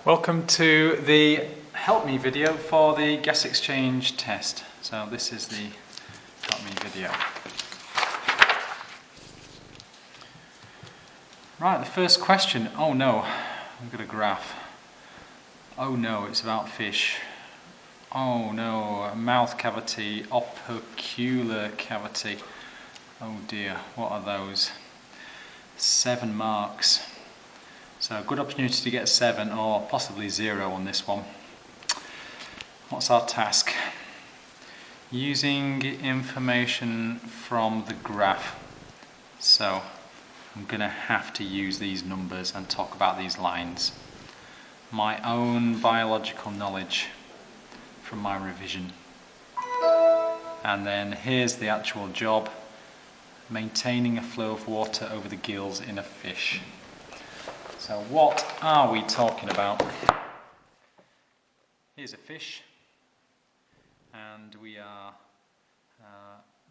Welcome to the Help Me video for the gas exchange test. So this is the Help Me video. Right, the first question. Oh no, I've got a graph. Oh no, it's about fish. Oh no, a mouth cavity, opercular cavity. Oh dear, what are those? 7 marks. So a good opportunity to get 7 or possibly 0 on this one. What's our task? Using information from the graph. So I'm going to have to use these numbers and talk about these lines. My own biological knowledge from my revision. And then here's the actual job. Maintaining a flow of water over the gills in a fish. So what are we talking about? Here's a fish, and we are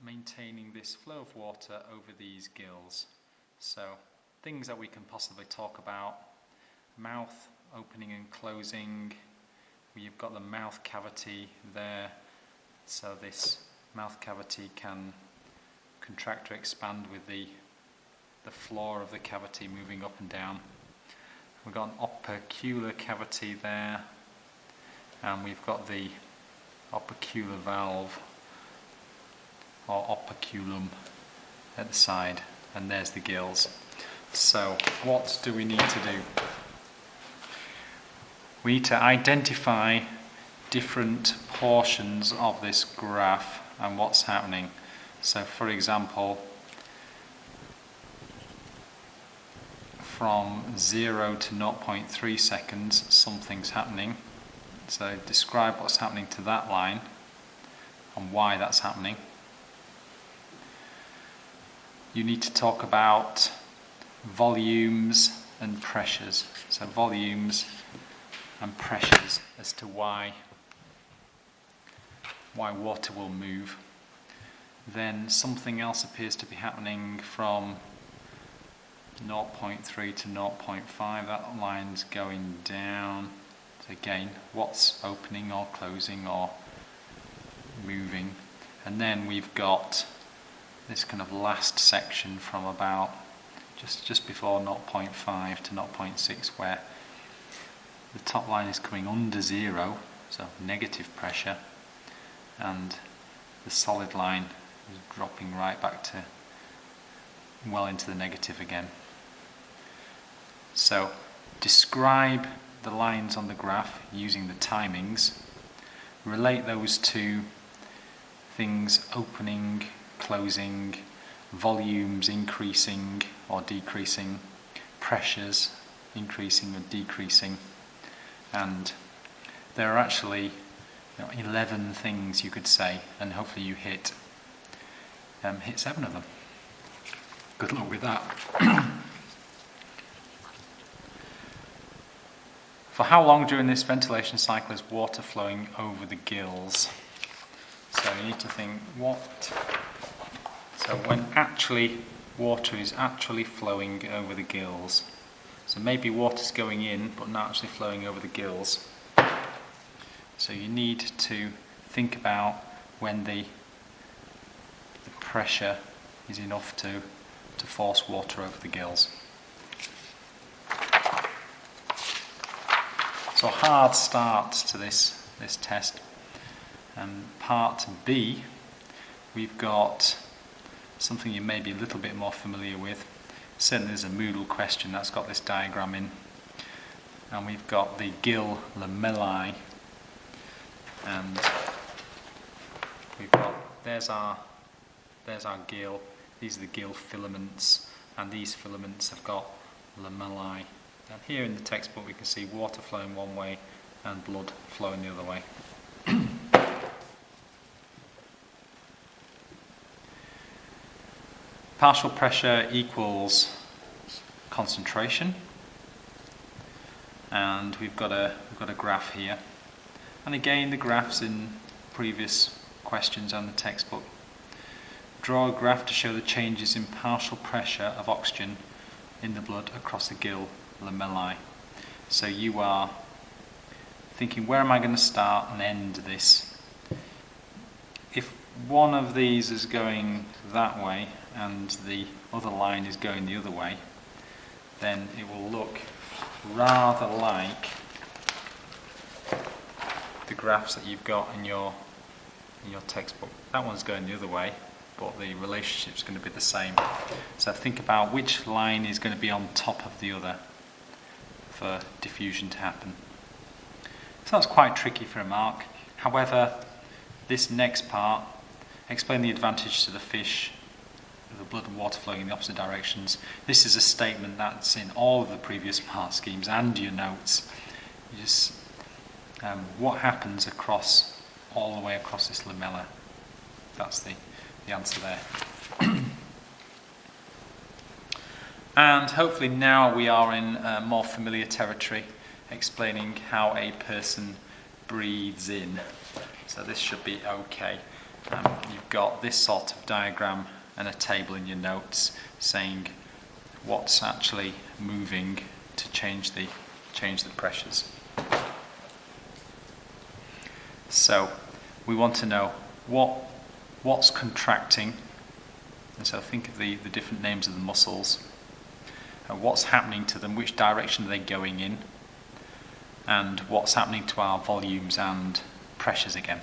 maintaining this flow of water over these gills. So things that we can possibly talk about: mouth opening and closing. We've got the mouth cavity there, so this mouth cavity can contract or expand with the floor of the cavity moving up and down. We've got an opercular cavity there, and we've got the opercular valve or operculum at the side, and there's the gills. So what do we need to do? We need to identify different portions of this graph and what's happening. So for example, from 0 to 0.3 seconds, something's happening. So describe what's happening to that line and why that's happening. You need to talk about volumes and pressures. So volumes and pressures as to why water will move. Then something else appears to be happening from 0.3 to 0.5, that line's going down. So again, what's opening or closing or moving? And then we've got this kind of last section from about just before 0.5 to 0.6, where the top line is coming under 0, so negative pressure, and the solid line is dropping right back to well into the negative again. So describe the lines on the graph using the timings, relate those to things opening, closing, volumes increasing or decreasing, pressures increasing or decreasing, and there are actually 11 things you could say, and hopefully you hit 7 of them. Good luck with that. For how long during this ventilation cycle is water flowing over the gills? So you need to think so when actually water is actually flowing over the gills. So maybe water's going in but not actually flowing over the gills. So you need to think about when the pressure is enough to force water over the gills. So a hard start to this test. Part B, we've got something you may be a little bit more familiar with. Certainly there's a Moodle question that's got this diagram in. And we've got the gill lamellae. And we've got, there's our gill. These are the gill filaments, and these filaments have got lamellae. And here in the textbook we can see water flowing one way and blood flowing the other way. Partial pressure equals concentration, and we've got a graph here. And again, the graphs in previous questions and the textbook. Draw a graph to show the changes in partial pressure of oxygen in the blood across the gill lamellae. So you are thinking, where am I going to start and end this? If one of these is going that way and the other line is going the other way, then it will look rather like the graphs that you've got in your textbook. That one's going the other way, but the relationship's going to be the same. So think about which line is going to be on top of the other for diffusion to happen. So that's quite tricky for a mark. However, this next part, explain the advantage to the fish, the blood and water flowing in the opposite directions. This is a statement that's in all of the previous mark schemes and your notes. You just, what happens across, all the way across this lamella? That's the answer there. And hopefully now we are in more familiar territory, explaining how a person breathes in. So this should be okay. You've got this sort of diagram and a table in your notes saying what's actually moving to change the pressures. So we want to know what's contracting, and so think of the different names of the muscles, and what's happening to them, which direction are they going in, and what's happening to our volumes and pressures again.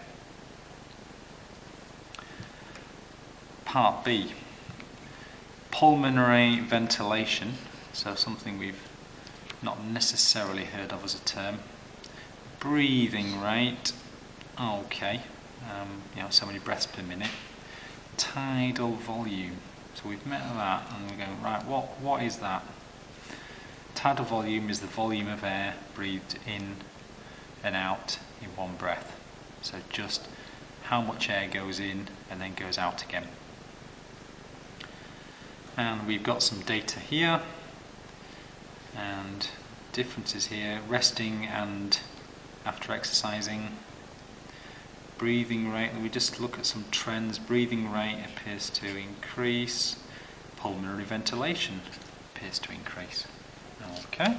Part B, pulmonary ventilation, so something we've not necessarily heard of as a term. Breathing rate, okay, so many breaths per minute. Tidal volume, so we've met that and we're going, right, what is that? Tidal volume is the volume of air breathed in and out in one breath. So just how much air goes in and then goes out again. And we've got some data here and differences here, resting and after exercising. Breathing rate, we just look at some trends. Breathing rate appears to increase. Pulmonary ventilation appears to increase. Okay.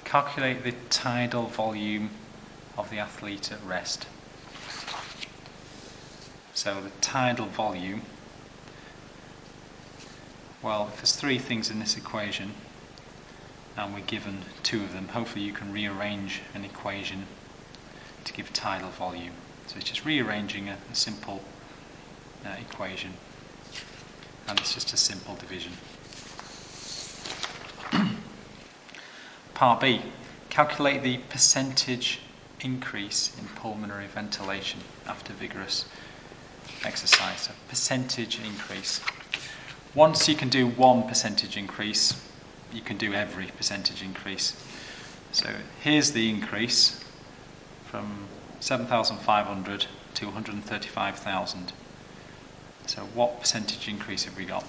Calculate the tidal volume of the athlete at rest. So the tidal volume, well, if there's three things in this equation, and we're given two of them, hopefully you can rearrange an equation to give tidal volume. So it's just rearranging a simple equation, and it's just a simple division. Part B, calculate the percentage increase in pulmonary ventilation after vigorous exercise. So percentage increase. Once you can do 1% increase, you can do every percentage increase. So here's the increase from 7,500 to 135,000. So what percentage increase have we got?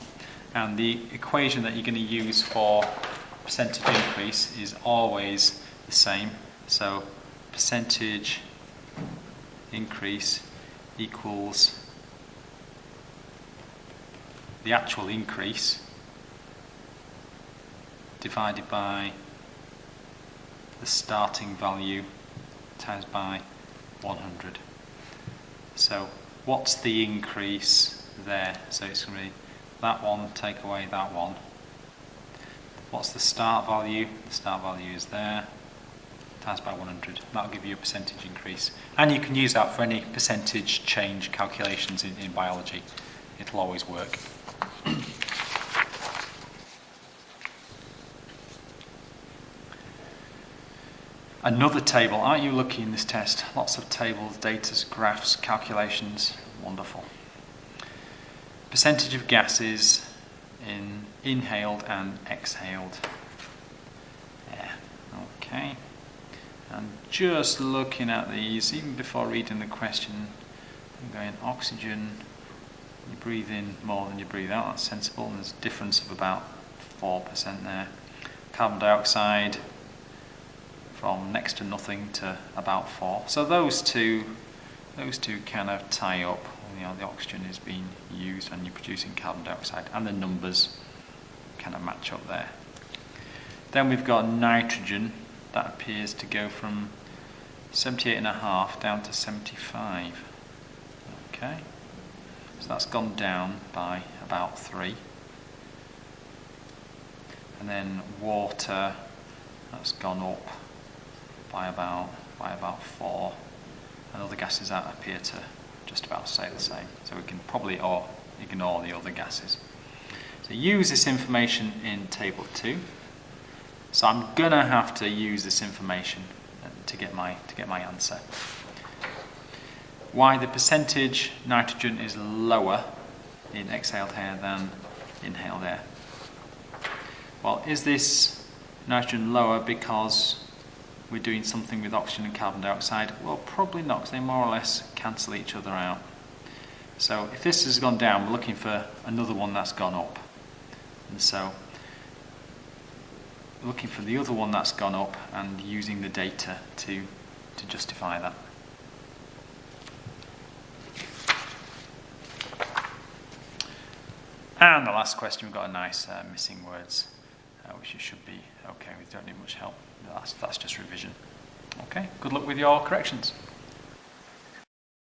And the equation that you're going to use for percentage increase is always the same. So percentage increase equals the actual increase divided by the starting value times by 100. So what's the increase there? So it's going to be that one take away that one. What's the start value? The start value is there, times by 100. That'll give you a percentage increase. And you can use that for any percentage change calculations in biology. It'll always work. Another table. Aren't you lucky in this test? Lots of tables, data, graphs, calculations. Wonderful. Percentage of gases in inhaled and exhaled. Yeah, okay. And just looking at these, even before reading the question, I'm going oxygen, you breathe in more than you breathe out, that's sensible, and there's a difference of about 4% there. Carbon dioxide, from next to nothing to about 4. So those two kind of tie up. The oxygen is being used and you're producing carbon dioxide, and the numbers kind of match up there. Then we've got nitrogen. That appears to go from 78.5 down to 75. Okay, so that's gone down by about 3. And then water, that's gone up by about 4. And other gases that appear to just about stay the same. So we can probably ignore the other gases. So use this information in table 2. So I'm gonna have to use this information to get my answer. Why the percentage nitrogen is lower in exhaled air than inhaled air. Well, is this nitrogen lower because we're doing something with oxygen and carbon dioxide? Well, probably not, because they more or less cancel each other out. So if this has gone down, we're looking for another one that's gone up. And so looking for the other one that's gone up and using the data to justify that. And the last question, we've got a nice missing words, which it should be okay. We don't need much help. That's just revision. Okay, good luck with your corrections.